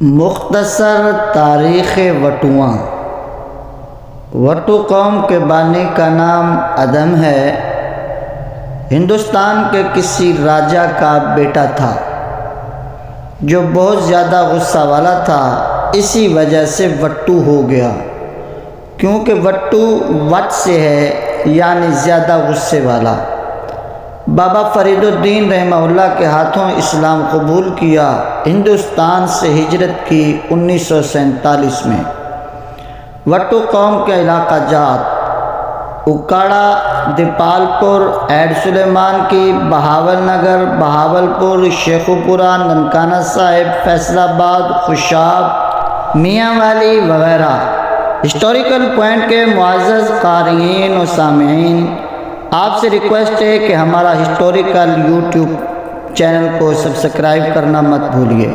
مختصر تاریخ وٹواں۔ وٹو قوم کے بانی کا نام ادم ہے۔ ہندوستان کے کسی راجا کا بیٹا تھا جو بہت زیادہ غصہ والا تھا، اسی وجہ سے وٹو ہو گیا، کیونکہ وٹو وٹ سے ہے یعنی زیادہ غصے والا۔ بابا فرید الدین رحمہ اللہ کے ہاتھوں اسلام قبول کیا، ہندوستان سے ہجرت کی 1947 میں۔ وٹو قوم کے علاقہ جات اکاڑا، دیپال پور، ایڈ سلیمان کی، بہاول نگر، بہاول پور، شیخوپورہ، ننکانہ صاحب، فیصل آباد، خوشاب، میاں والی وغیرہ۔ ہسٹوریکل پوائنٹ کے معزز قارئین و سامعین، آپ سے ریکویسٹ ہے کہ ہمارا ہسٹوریکل یوٹیوب چینل کو سبسکرائب کرنا مت بھولیے۔